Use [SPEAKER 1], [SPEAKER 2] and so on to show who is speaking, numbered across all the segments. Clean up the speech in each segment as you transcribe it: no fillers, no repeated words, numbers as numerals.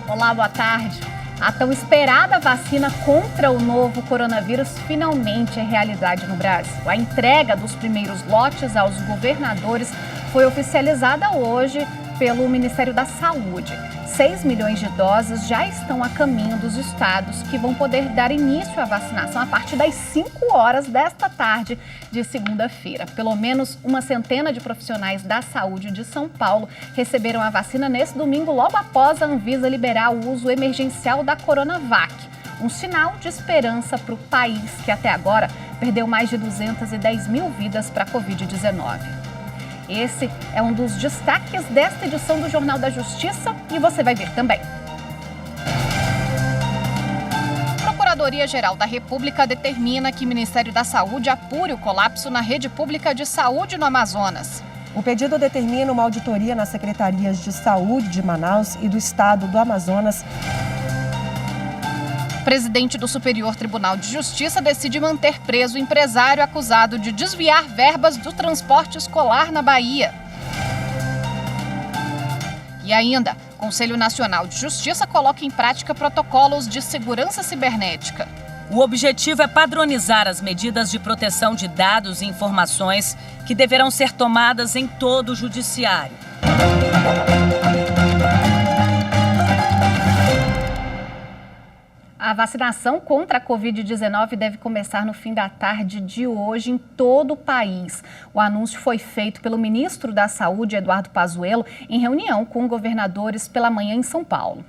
[SPEAKER 1] Olá, boa tarde. A tão esperada vacina contra o novo coronavírus finalmente é realidade no Brasil. A entrega dos primeiros lotes aos governadores foi oficializada hoje pelo Ministério da Saúde. 6 milhões de doses já estão a caminho dos estados que vão poder dar início à vacinação a partir das 5 horas desta tarde de segunda-feira. Pelo menos uma centena de profissionais da saúde de São Paulo receberam a vacina nesse domingo, logo após a Anvisa liberar o uso emergencial da Coronavac. Um sinal de esperança para o país, que até agora perdeu mais de 210 mil vidas para a Covid-19. Esse é um dos destaques desta edição do Jornal da Justiça e você vai ver também. A Procuradoria-Geral da República determina que o Ministério da Saúde apure o colapso na rede pública de saúde no Amazonas.
[SPEAKER 2] O pedido determina uma auditoria nas secretarias de saúde de Manaus e do estado do Amazonas.
[SPEAKER 1] O presidente do Superior Tribunal de Justiça decide manter preso o empresário acusado de desviar verbas do transporte escolar na Bahia. E ainda, o Conselho Nacional de Justiça coloca em prática protocolos de segurança cibernética.
[SPEAKER 3] O objetivo é padronizar as medidas de proteção de dados e informações que deverão ser tomadas em todo o judiciário.
[SPEAKER 1] A vacinação contra a Covid-19 deve começar no fim da tarde de hoje em todo o país. O anúncio foi feito pelo ministro da Saúde, Eduardo Pazuello, em reunião com governadores pela manhã em São Paulo.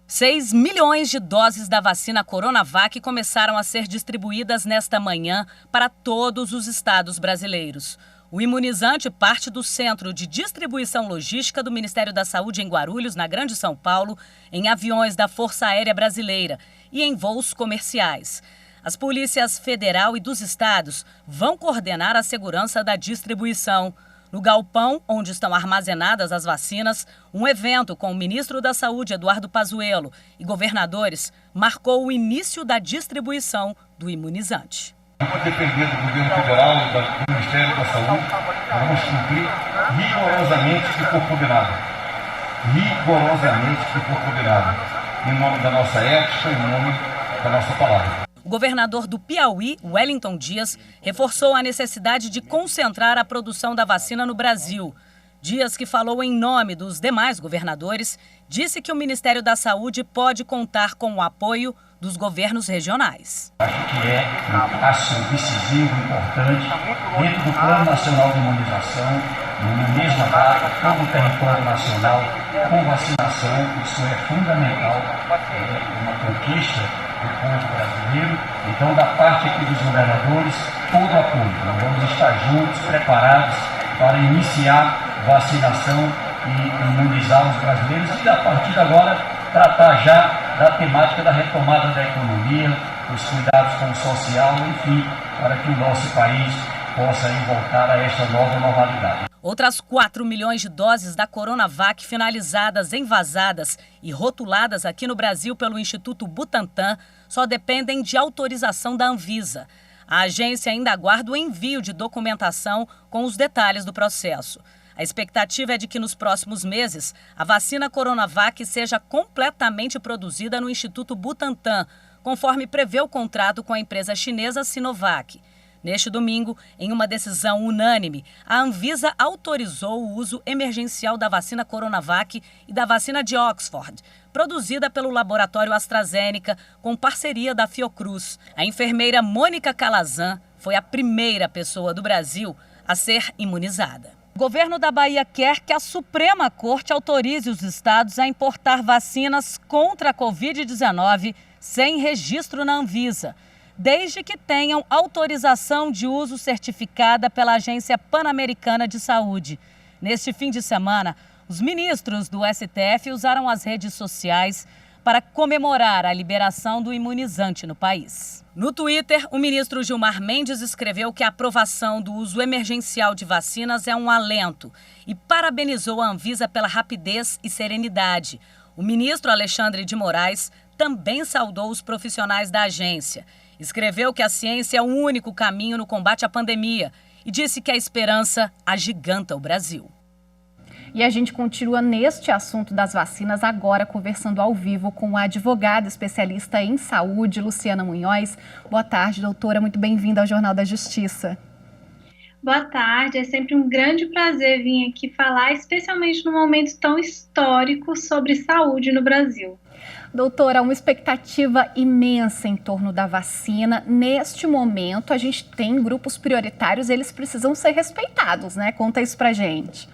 [SPEAKER 3] 6 milhões de doses da vacina Coronavac começaram a ser distribuídas nesta manhã para todos os estados brasileiros. O imunizante parte do Centro de Distribuição Logística do Ministério da Saúde em Guarulhos, na Grande São Paulo, em aviões da Força Aérea Brasileira e em voos comerciais. As polícias federal e dos estados vão coordenar a segurança da distribuição. No galpão, onde estão armazenadas as vacinas, um evento com o ministro da Saúde, Eduardo Pazuello, e governadores marcou o início da distribuição do imunizante.
[SPEAKER 4] Vamos depender do governo federal e do Ministério da Saúde, vamos cumprir rigorosamente o que for combinado. Rigorosamente o que for combinado. Em nome da nossa ética, em nome da nossa palavra.
[SPEAKER 3] O governador do Piauí, Wellington Dias, reforçou a necessidade de concentrar a produção da vacina no Brasil. Dias, que falou em nome dos demais governadores, disse que o Ministério da Saúde pode contar com o apoio dos governos regionais.
[SPEAKER 4] Acho que é um passo decisivo, importante, dentro do Plano Nacional de Imunização, na mesma data, todo o território nacional, com vacinação. Isso é fundamental, é uma conquista do povo brasileiro. Então, da parte aqui dos governadores, todo o apoio. Nós vamos estar juntos, preparados para iniciar vacinação e imunizar os brasileiros e, a partir de agora, tratar já da temática da retomada da economia, os cuidados com o social, enfim, para que o nosso país possa aí voltar a esta nova normalidade.
[SPEAKER 3] Outras 4 milhões de doses da Coronavac finalizadas, envasadas e rotuladas aqui no Brasil pelo Instituto Butantan só dependem de autorização da Anvisa. A agência ainda aguarda o envio de documentação com os detalhes do processo. A expectativa é de que nos próximos meses a vacina Coronavac seja completamente produzida no Instituto Butantan, conforme prevê o contrato com a empresa chinesa Sinovac. Neste domingo, em uma decisão unânime, a Anvisa autorizou o uso emergencial da vacina Coronavac e da vacina de Oxford, produzida pelo laboratório AstraZeneca com parceria da Fiocruz. A enfermeira Mônica Calazan foi a primeira pessoa do Brasil a ser imunizada. O governo da Bahia quer que a Suprema Corte autorize os estados a importar vacinas contra a Covid-19 sem registro na Anvisa, desde que tenham autorização de uso certificada pela Agência Pan-Americana de Saúde. Neste fim de semana, os ministros do STF usaram as redes sociais para comemorar a liberação do imunizante no país. No Twitter, o ministro Gilmar Mendes escreveu que a aprovação do uso emergencial de vacinas é um alento e parabenizou a Anvisa pela rapidez e serenidade. O ministro Alexandre de Moraes também saudou os profissionais da agência. Escreveu que a ciência é o único caminho no combate à pandemia e disse que a esperança agiganta o Brasil.
[SPEAKER 1] E a gente continua neste assunto das vacinas agora conversando ao vivo com a advogada especialista em saúde, Luciana Munhoz. Boa tarde, doutora. Muito bem-vinda ao Jornal da Justiça.
[SPEAKER 5] Boa tarde. É sempre um grande prazer vir aqui falar, especialmente num momento tão histórico, sobre saúde no Brasil.
[SPEAKER 1] Doutora, uma expectativa imensa em torno da vacina. Neste momento, a gente tem grupos prioritários, eles precisam ser respeitados, né? Conta isso pra gente.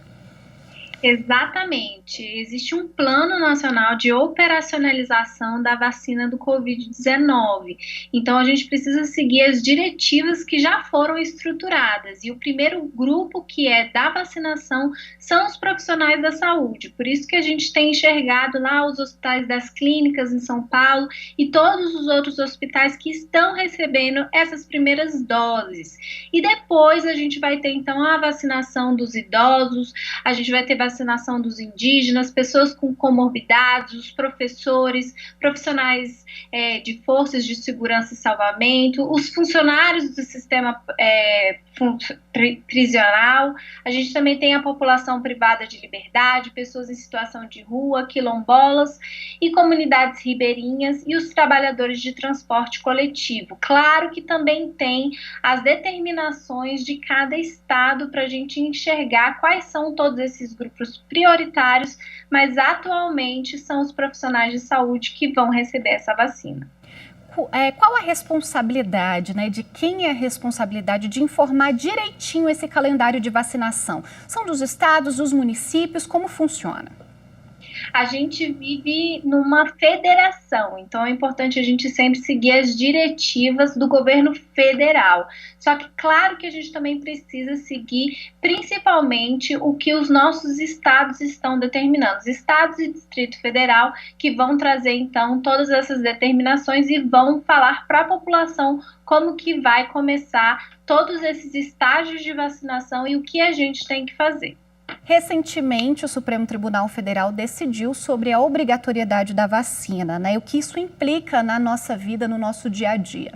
[SPEAKER 5] Exatamente. Existe um plano nacional de operacionalização da vacina do Covid-19. Então, a gente precisa seguir as diretivas que já foram estruturadas. E o primeiro grupo que é da vacinação são os profissionais da saúde. Por isso que a gente tem enxergado lá os hospitais das clínicas em São Paulo e todos os outros hospitais que estão recebendo essas primeiras doses. E depois a gente vai ter, então, a vacinação dos idosos, a gente vai ter vacinação dos indígenas, pessoas com comorbidades, os professores, profissionais de forças de segurança e salvamento, os funcionários do sistema prisional. A gente também tem a população privada de liberdade, pessoas em situação de rua, quilombolas e comunidades ribeirinhas e os trabalhadores de transporte coletivo. Claro que também tem as determinações de cada estado para a gente enxergar quais são todos esses grupos prioritários, mas atualmente são os profissionais de saúde que vão receber essa vacina.
[SPEAKER 1] Qual a responsabilidade, né? De quem é a responsabilidade de informar direitinho esse calendário de vacinação? São dos estados, dos municípios? Como funciona?
[SPEAKER 5] A gente vive numa federação, então é importante a gente sempre seguir as diretivas do governo federal. Só que claro que a gente também precisa seguir principalmente o que os nossos estados estão determinando. Os estados e Distrito Federal que vão trazer então todas essas determinações e vão falar para a população como que vai começar todos esses estágios de vacinação e o que a gente tem que fazer.
[SPEAKER 1] Recentemente, o Supremo Tribunal Federal decidiu sobre a obrigatoriedade da vacina, né? E o que isso implica na nossa vida, no nosso dia a dia.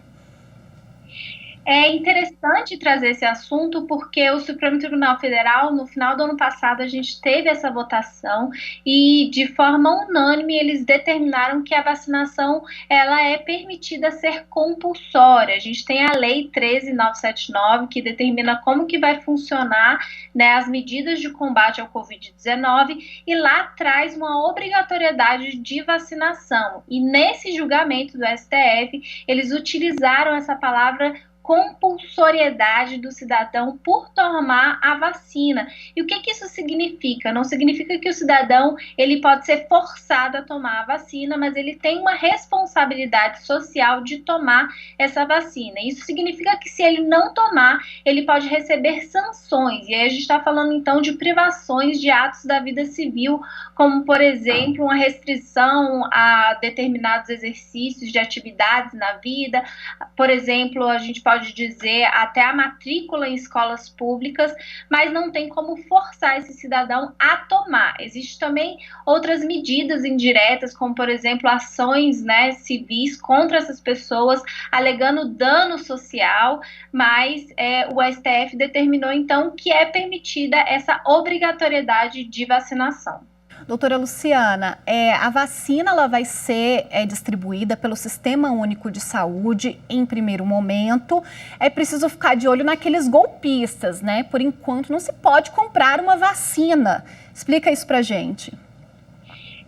[SPEAKER 5] É interessante trazer esse assunto porque o Supremo Tribunal Federal, no final do ano passado, a gente teve essa votação e, de forma unânime, eles determinaram que a vacinação ela é permitida ser compulsória. A gente tem a Lei 13.979, que determina como que vai funcionar, né, as medidas de combate ao Covid-19 e lá traz uma obrigatoriedade de vacinação. E nesse julgamento do STF, eles utilizaram essa palavra compulsoriedade do cidadão por tomar a vacina. E o que isso significa? Não significa que o cidadão ele pode ser forçado a tomar a vacina, mas ele tem uma responsabilidade social de tomar essa vacina. Isso significa que se ele não tomar, ele pode receber sanções. E aí a gente está falando então de privações de atos da vida civil, como por exemplo uma restrição a determinados exercícios de atividades na vida. Por exemplo, a gente pode dizer até a matrícula em escolas públicas, mas não tem como forçar esse cidadão a tomar. Existem também outras medidas indiretas, como por exemplo ações, né, civis contra essas pessoas, alegando dano social, mas o STF determinou então que é permitida essa obrigatoriedade de vacinação.
[SPEAKER 1] Doutora Luciana, a vacina ela vai ser distribuída pelo Sistema Único de Saúde em primeiro momento. É preciso ficar de olho naqueles golpistas, né? Por enquanto não se pode comprar uma vacina. Explica isso pra gente.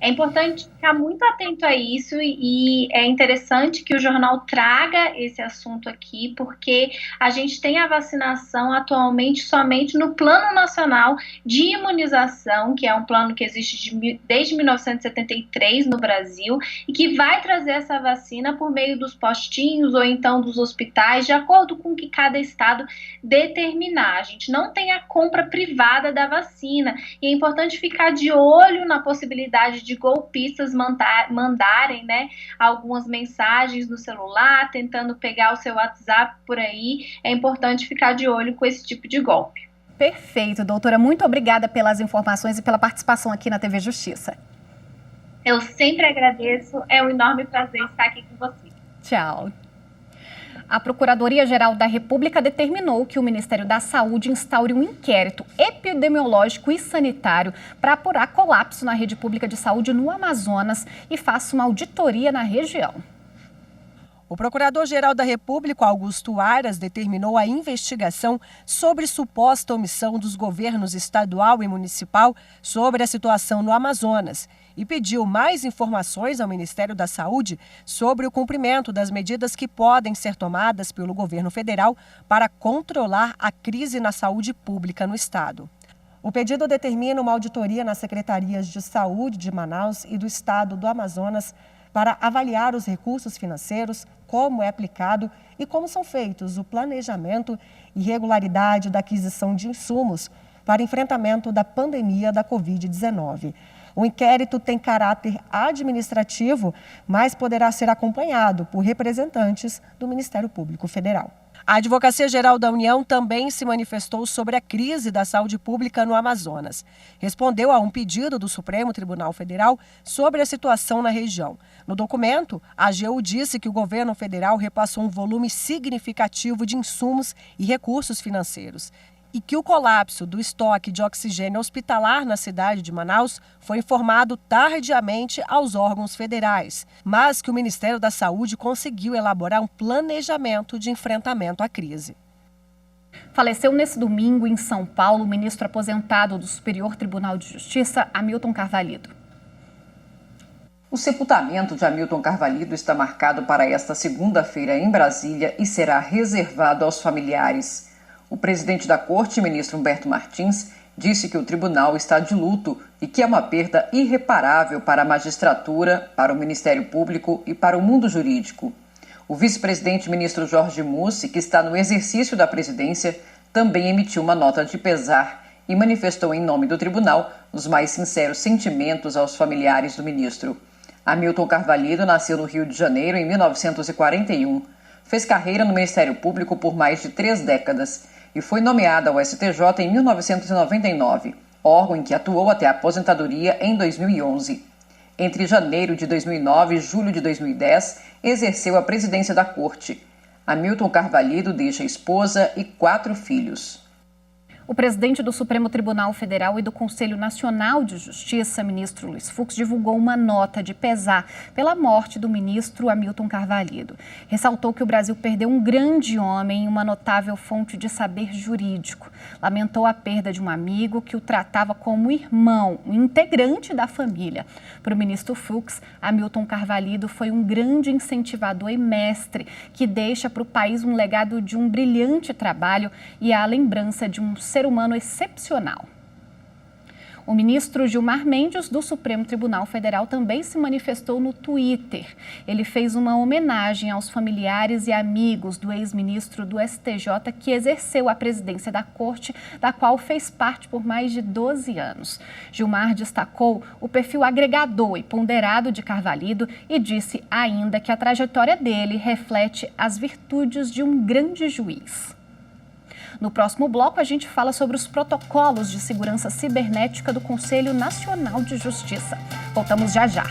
[SPEAKER 5] É importante ficar muito atento a isso e é interessante que o jornal traga esse assunto aqui, porque a gente tem a vacinação atualmente somente no Plano Nacional de Imunização, que é um plano que existe desde 1973 no Brasil e que vai trazer essa vacina por meio dos postinhos ou então dos hospitais, de acordo com o que cada estado determinar. A gente não tem a compra privada da vacina e é importante ficar de olho na possibilidade de golpistas mandarem, né, algumas mensagens no celular, tentando pegar o seu WhatsApp por aí. É importante ficar de olho com esse tipo de golpe.
[SPEAKER 1] Perfeito, doutora. Muito obrigada pelas informações e pela participação aqui na TV Justiça.
[SPEAKER 5] Eu sempre agradeço, é um enorme prazer estar aqui com você.
[SPEAKER 1] Tchau. A Procuradoria-Geral da República determinou que o Ministério da Saúde instaure um inquérito epidemiológico e sanitário para apurar colapso na rede pública de saúde no Amazonas e faça uma auditoria na região.
[SPEAKER 2] O Procurador-Geral da República, Augusto Aras, determinou a investigação sobre suposta omissão dos governos estadual e municipal sobre a situação no Amazonas e pediu mais informações ao Ministério da Saúde sobre o cumprimento das medidas que podem ser tomadas pelo governo federal para controlar a crise na saúde pública no estado. O pedido determina uma auditoria nas secretarias de saúde de Manaus e do estado do Amazonas para avaliar os recursos financeiros, como é aplicado e como são feitos o planejamento e regularidade da aquisição de insumos para enfrentamento da pandemia da Covid-19. O inquérito tem caráter administrativo, mas poderá ser acompanhado por representantes do Ministério Público Federal. A Advocacia Geral da União também se manifestou sobre a crise da saúde pública no Amazonas. Respondeu a um pedido do Supremo Tribunal Federal sobre a situação na região. No documento, a AGU disse que o governo federal repassou um volume significativo de insumos e recursos financeiros e que o colapso do estoque de oxigênio hospitalar na cidade de Manaus foi informado tardiamente aos órgãos federais, mas que o Ministério da Saúde conseguiu elaborar um planejamento de enfrentamento à crise.
[SPEAKER 1] Faleceu nesse domingo em São Paulo o ministro aposentado do Superior Tribunal de Justiça, Hamilton Carvalhido.
[SPEAKER 6] O sepultamento de Hamilton Carvalhido está marcado para esta segunda-feira em Brasília e será reservado aos familiares. O presidente da Corte, ministro Humberto Martins, disse que o tribunal está de luto e que é uma perda irreparável para a magistratura, para o Ministério Público e para o mundo jurídico. O vice-presidente ministro Jorge Mussi, que está no exercício da presidência, também emitiu uma nota de pesar e manifestou em nome do tribunal os mais sinceros sentimentos aos familiares do ministro. Hamilton Carvalhido nasceu no Rio de Janeiro em 1941. Fez carreira no Ministério Público por mais de 3 décadas e foi nomeado ao STJ em 1999, órgão em que atuou até a aposentadoria em 2011. Entre janeiro de 2009 e julho de 2010, exerceu a presidência da Corte. Hamilton Carvalhido deixa esposa e 4 filhos.
[SPEAKER 1] O presidente do Supremo Tribunal Federal e do Conselho Nacional de Justiça, ministro Luiz Fux, divulgou uma nota de pesar pela morte do ministro Hamilton Carvalhido. Ressaltou que o Brasil perdeu um grande homem e uma notável fonte de saber jurídico. Lamentou a perda de um amigo que o tratava como irmão, um integrante da família. Para o ministro Fux, Hamilton Carvalhido foi um grande incentivador e mestre que deixa para o país um legado de um brilhante trabalho e a lembrança de um ser humano excepcional. O ministro Gilmar Mendes, do Supremo Tribunal Federal, também se manifestou no Twitter. Ele fez uma homenagem aos familiares e amigos do ex-ministro do STJ que exerceu a presidência da Corte, da qual fez parte por mais de 12 anos. Gilmar destacou o perfil agregador e ponderado de Carvalhido e disse ainda que a trajetória dele reflete as virtudes de um grande juiz. No próximo bloco, a gente fala sobre os protocolos de segurança cibernética do Conselho Nacional de Justiça. Voltamos já já.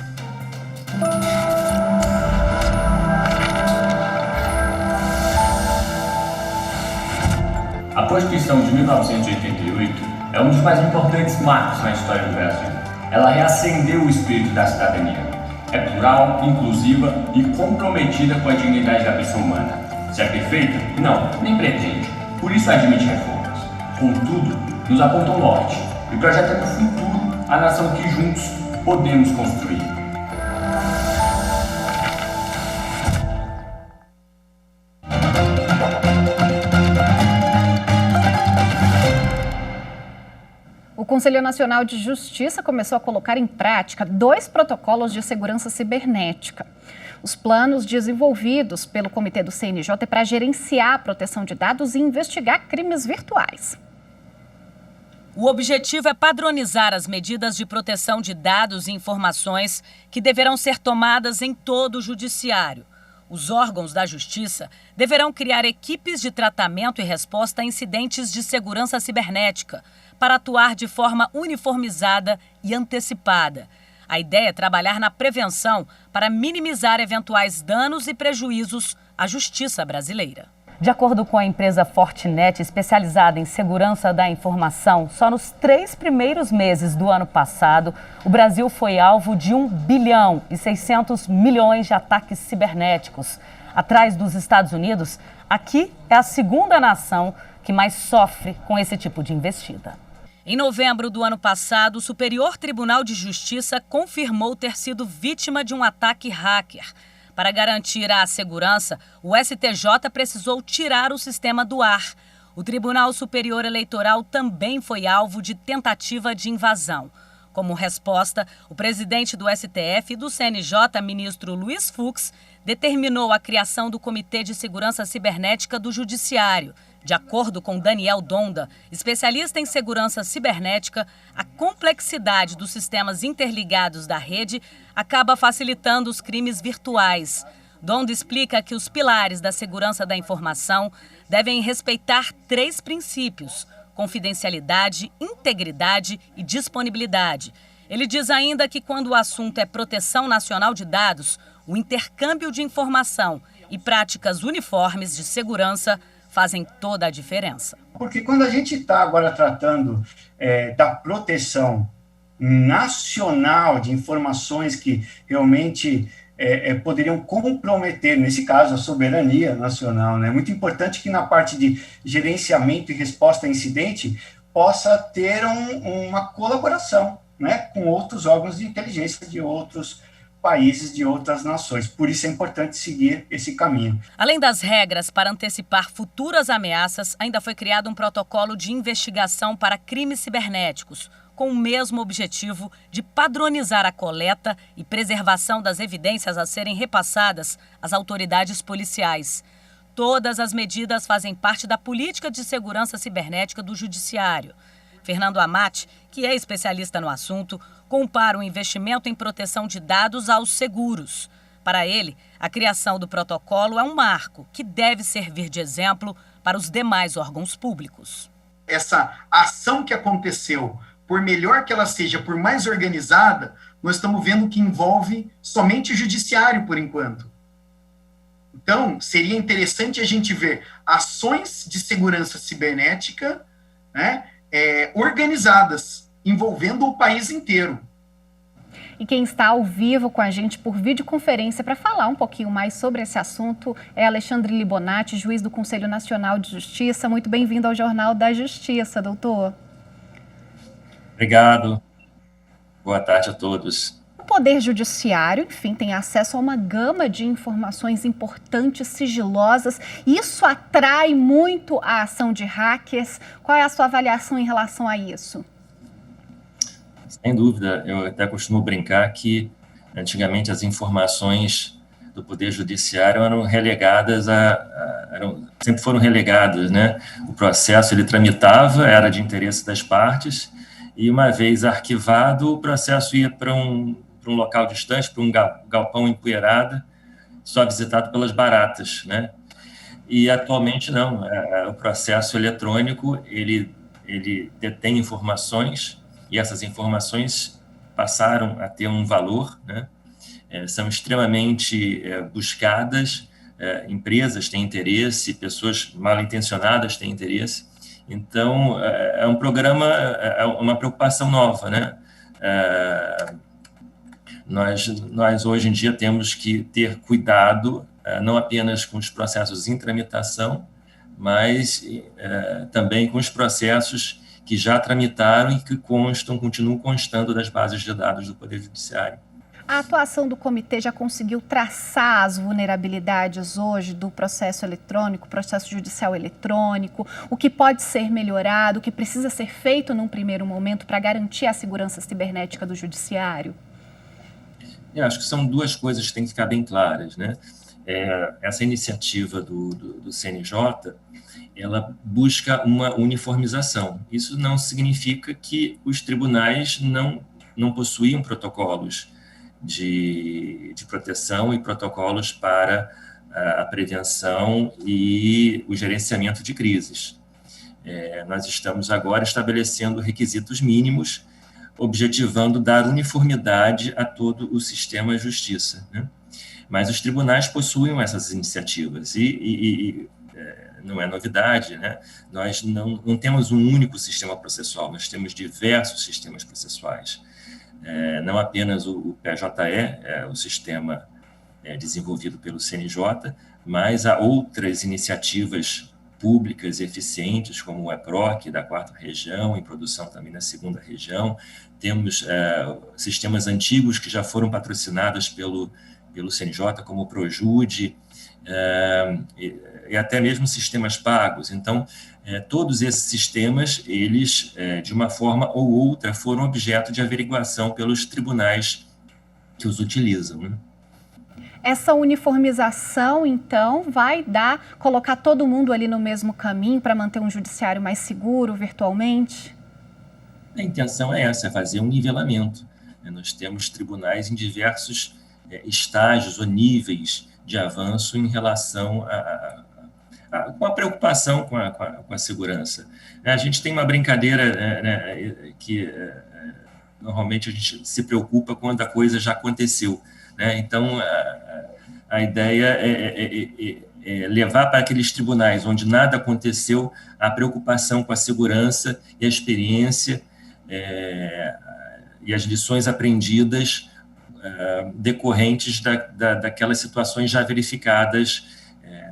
[SPEAKER 7] A Constituição de 1988 é um dos mais importantes marcos na história do Brasil. Ela reacendeu o espírito da cidadania. É plural, inclusiva e comprometida com a dignidade da pessoa humana. Se é perfeita? Não, nem pretende. Por isso admite reformas. Contudo, nos aponta o norte e projeta no futuro a nação que juntos podemos construir.
[SPEAKER 1] O Conselho Nacional de Justiça começou a colocar em prática 2 protocolos de segurança cibernética. Os planos desenvolvidos pelo Comitê do CNJ é para gerenciar a proteção de dados e investigar crimes virtuais.
[SPEAKER 3] O objetivo é padronizar as medidas de proteção de dados e informações que deverão ser tomadas em todo o judiciário. Os órgãos da Justiça deverão criar equipes de tratamento e resposta a incidentes de segurança cibernética para atuar de forma uniformizada e antecipada. A ideia é trabalhar na prevenção para minimizar eventuais danos e prejuízos à justiça brasileira. De acordo com a empresa Fortinet, especializada em segurança da informação, só nos 3 primeiros meses do ano passado, o Brasil foi alvo de 1 bilhão e 600 milhões de ataques cibernéticos. Atrás dos Estados Unidos, aqui é a segunda nação que mais sofre com esse tipo de investida. Em novembro do ano passado, o Superior Tribunal de Justiça confirmou ter sido vítima de um ataque hacker. Para garantir a segurança, o STJ precisou tirar o sistema do ar. O Tribunal Superior Eleitoral também foi alvo de tentativa de invasão. Como resposta, o presidente do STF e do CNJ, ministro Luiz Fux, determinou a criação do Comitê de Segurança Cibernética do Judiciário. De acordo com Daniel Donda, especialista em segurança cibernética, a complexidade dos sistemas interligados da rede acaba facilitando os crimes virtuais. Donda explica que os pilares da segurança da informação devem respeitar 3 princípios: confidencialidade, integridade e disponibilidade. Ele diz ainda que quando o assunto é proteção nacional de dados, o intercâmbio de informação e práticas uniformes de segurança fazem toda a diferença.
[SPEAKER 8] Porque quando a gente está agora tratando da proteção nacional de informações que realmente poderiam comprometer, nesse caso, a soberania nacional, né? É muito importante que na parte de gerenciamento e resposta a incidente possa ter uma colaboração, né, com outros órgãos de inteligência de outros países, de outras nações. Por isso é importante seguir esse caminho.
[SPEAKER 3] Além das regras para antecipar futuras ameaças, ainda foi criado um protocolo de investigação para crimes cibernéticos, com o mesmo objetivo de padronizar a coleta e preservação das evidências a serem repassadas às autoridades policiais. Todas as medidas fazem parte da política de segurança cibernética do Judiciário. Fernando Amati, que é especialista no assunto, compara o investimento em proteção de dados aos seguros. Para ele, a criação do protocolo é um marco que deve servir de exemplo para os demais órgãos públicos.
[SPEAKER 9] Essa ação que aconteceu, por melhor que ela seja, por mais organizada, nós estamos vendo que envolve somente o judiciário por enquanto. Então, seria interessante a gente ver ações de segurança cibernética, né, organizadas, envolvendo o país inteiro.
[SPEAKER 1] E quem está ao vivo com a gente por videoconferência para falar um pouquinho mais sobre esse assunto é Alexandre Libonati, juiz do Conselho Nacional de Justiça. Muito bem-vindo ao Jornal da Justiça, doutor.
[SPEAKER 10] Obrigado. Boa tarde a todos.
[SPEAKER 1] O Poder Judiciário, enfim, tem acesso a uma gama de informações importantes, sigilosas. Isso atrai muito a ação de hackers. Qual é a sua avaliação em relação a isso?
[SPEAKER 10] Sem dúvida, eu até costumo brincar que antigamente as informações do Poder Judiciário eram relegadas sempre foram relegadas, né? O processo ele tramitava, era de interesse das partes, e uma vez arquivado, o processo ia para um local distante, para um galpão empoeirado, só visitado pelas baratas, né? E atualmente não, o processo eletrônico, ele detém informações, e essas informações passaram a ter um valor, né? São extremamente buscadas, empresas têm interesse, pessoas mal intencionadas têm interesse. Então, é um programa, é uma preocupação nova, né? Nós hoje em dia temos que ter cuidado, não apenas com os processos em tramitação, mas também com os processos que já tramitaram e que continuam constando das bases de dados do Poder Judiciário.
[SPEAKER 1] A atuação do comitê já conseguiu traçar as vulnerabilidades hoje do processo eletrônico, processo judicial eletrônico, o que pode ser melhorado, o que precisa ser feito num primeiro momento para garantir a segurança cibernética do judiciário?
[SPEAKER 10] Eu acho que são duas coisas que têm que ficar bem claras, né? Essa iniciativa do CNJ, ela busca uma uniformização. Isso não significa que os tribunais não possuíam protocolos de proteção e protocolos para a prevenção e o gerenciamento de crises. Nós estamos agora estabelecendo requisitos mínimos objetivando dar uniformidade a todo o sistema de justiça, né? Mas os tribunais possuem essas iniciativas e não é novidade, né? Nós não temos um único sistema processual, nós temos diversos sistemas processuais. Não apenas o PJE, o sistema desenvolvido pelo CNJ, mas há outras iniciativas públicas e eficientes, como o EPROC, da 4ª região, em produção também na 2ª região. Temos sistemas antigos que já foram patrocinados pelo CNJ, como o Projude, e até mesmo sistemas pagos. Então, todos esses sistemas, eles, de uma forma ou outra, foram objeto de averiguação pelos tribunais que os utilizam, né?
[SPEAKER 1] Essa uniformização, então, vai colocar todo mundo ali no mesmo caminho para manter um judiciário mais seguro virtualmente?
[SPEAKER 10] A intenção é essa, é fazer um nivelamento. Nós temos tribunais em diversos estágios ou níveis de avanço em relação com a preocupação com a segurança. A gente tem uma brincadeira que normalmente a gente se preocupa quando a coisa já aconteceu, né? Então, a ideia é levar para aqueles tribunais onde nada aconteceu a preocupação com a segurança e a experiência e as lições aprendidas decorrentes daquelas situações já verificadas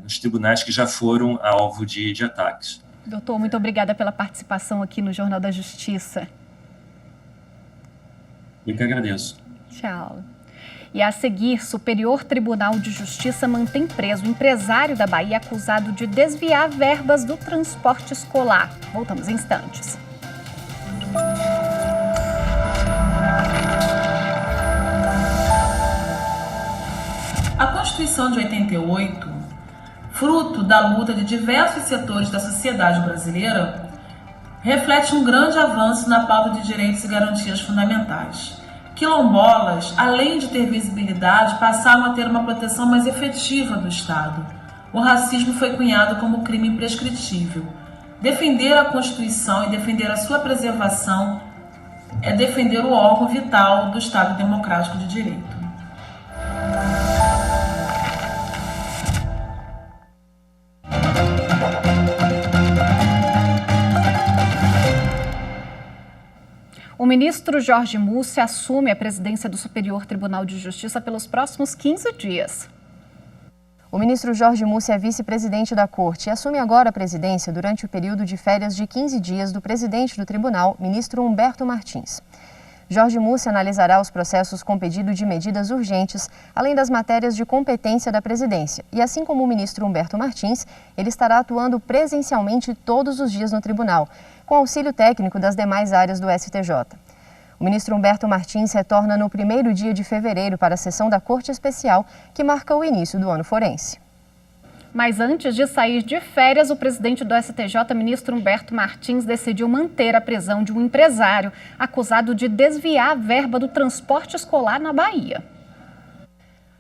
[SPEAKER 10] nos tribunais que já foram alvo de ataques.
[SPEAKER 1] Doutor, muito obrigada pela participação aqui no Jornal da Justiça.
[SPEAKER 10] Eu que agradeço.
[SPEAKER 1] Tchau. E a seguir, Superior Tribunal de Justiça mantém preso o empresário da Bahia acusado de desviar verbas do transporte escolar. Voltamos em instantes.
[SPEAKER 11] A Constituição de 88, fruto da luta de diversos setores da sociedade brasileira, reflete um grande avanço na pauta de direitos e garantias fundamentais. Quilombolas, além de ter visibilidade, passaram a ter uma proteção mais efetiva do Estado. O racismo foi cunhado como crime imprescritível. Defender a Constituição e defender a sua preservação é defender o órgão vital do Estado Democrático de Direito.
[SPEAKER 1] O ministro Jorge Mussi assume a presidência do Superior Tribunal de Justiça pelos próximos 15 dias.
[SPEAKER 12] O ministro Jorge Mussi é vice-presidente da Corte e assume agora a presidência durante o período de férias de 15 dias do presidente do tribunal, ministro Humberto Martins. Jorge Mussi analisará os processos com pedido de medidas urgentes, além das matérias de competência da presidência. E assim como o ministro Humberto Martins, ele estará atuando presencialmente todos os dias no tribunal, com auxílio técnico das demais áreas do STJ. O ministro Humberto Martins retorna no primeiro dia de fevereiro para a sessão da Corte Especial, que marca o início do ano forense.
[SPEAKER 1] Mas antes de sair de férias, o presidente do STJ, ministro Humberto Martins, decidiu manter a prisão de um empresário acusado de desviar a verba do transporte escolar na Bahia.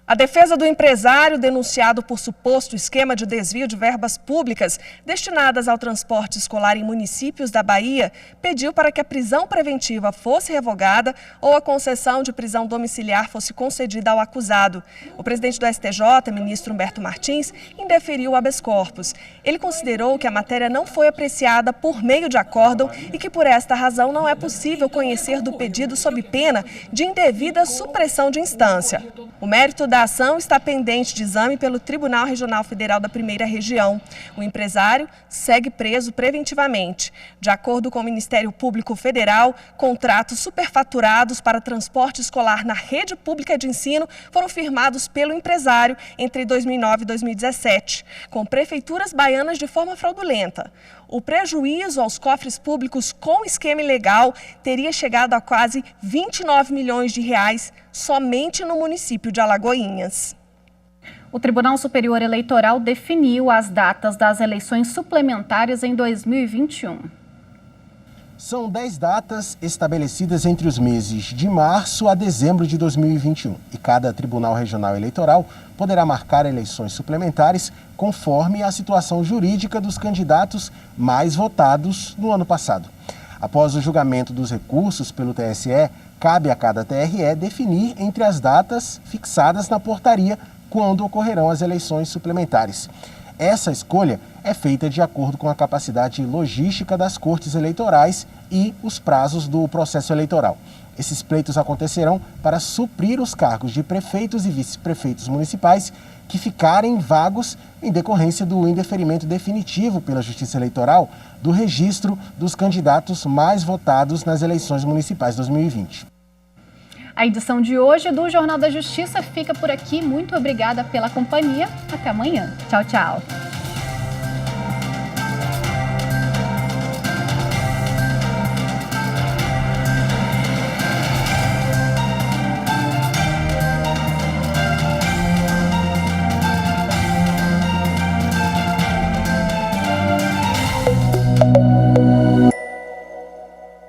[SPEAKER 13] A defesa do empresário, denunciado por suposto esquema de desvio de verbas públicas destinadas ao transporte escolar em municípios da Bahia, pediu para que a prisão preventiva fosse revogada ou a concessão de prisão domiciliar fosse concedida ao acusado. O presidente do STJ, ministro Humberto Martins, indeferiu o habeas corpus. Ele considerou que a matéria não foi apreciada por meio de acórdão e que, por esta razão, não é possível conhecer do pedido sob pena de indevida supressão de instância. O mérito da ação está pendente de exame pelo Tribunal Regional Federal da 1ª Região. O empresário segue preso preventivamente. De acordo com o Ministério Público Federal, contratos superfaturados para transporte escolar na rede pública de ensino foram firmados pelo empresário entre 2009 e 2017, com prefeituras baianas de forma fraudulenta. O prejuízo aos cofres públicos com esquema ilegal teria chegado a quase 29 milhões de reais somente no município de Alagoinhas.
[SPEAKER 1] O Tribunal Superior Eleitoral definiu as datas das eleições suplementares em 2021.
[SPEAKER 14] São 10 datas estabelecidas entre os meses de março a dezembro de 2021 e cada Tribunal Regional Eleitoral poderá marcar eleições suplementares conforme a situação jurídica dos candidatos mais votados no ano passado. Após o julgamento dos recursos pelo TSE, cabe a cada TRE definir entre as datas fixadas na portaria quando ocorrerão as eleições suplementares. Essa escolha é feita de acordo com a capacidade logística das cortes eleitorais e os prazos do processo eleitoral. Esses pleitos acontecerão para suprir os cargos de prefeitos e vice-prefeitos municipais que ficarem vagos em decorrência do indeferimento definitivo pela Justiça Eleitoral do registro dos candidatos mais votados nas eleições municipais 2020.
[SPEAKER 1] A edição de hoje do Jornal da Justiça fica por aqui. Muito obrigada pela companhia. Até amanhã. Tchau, tchau.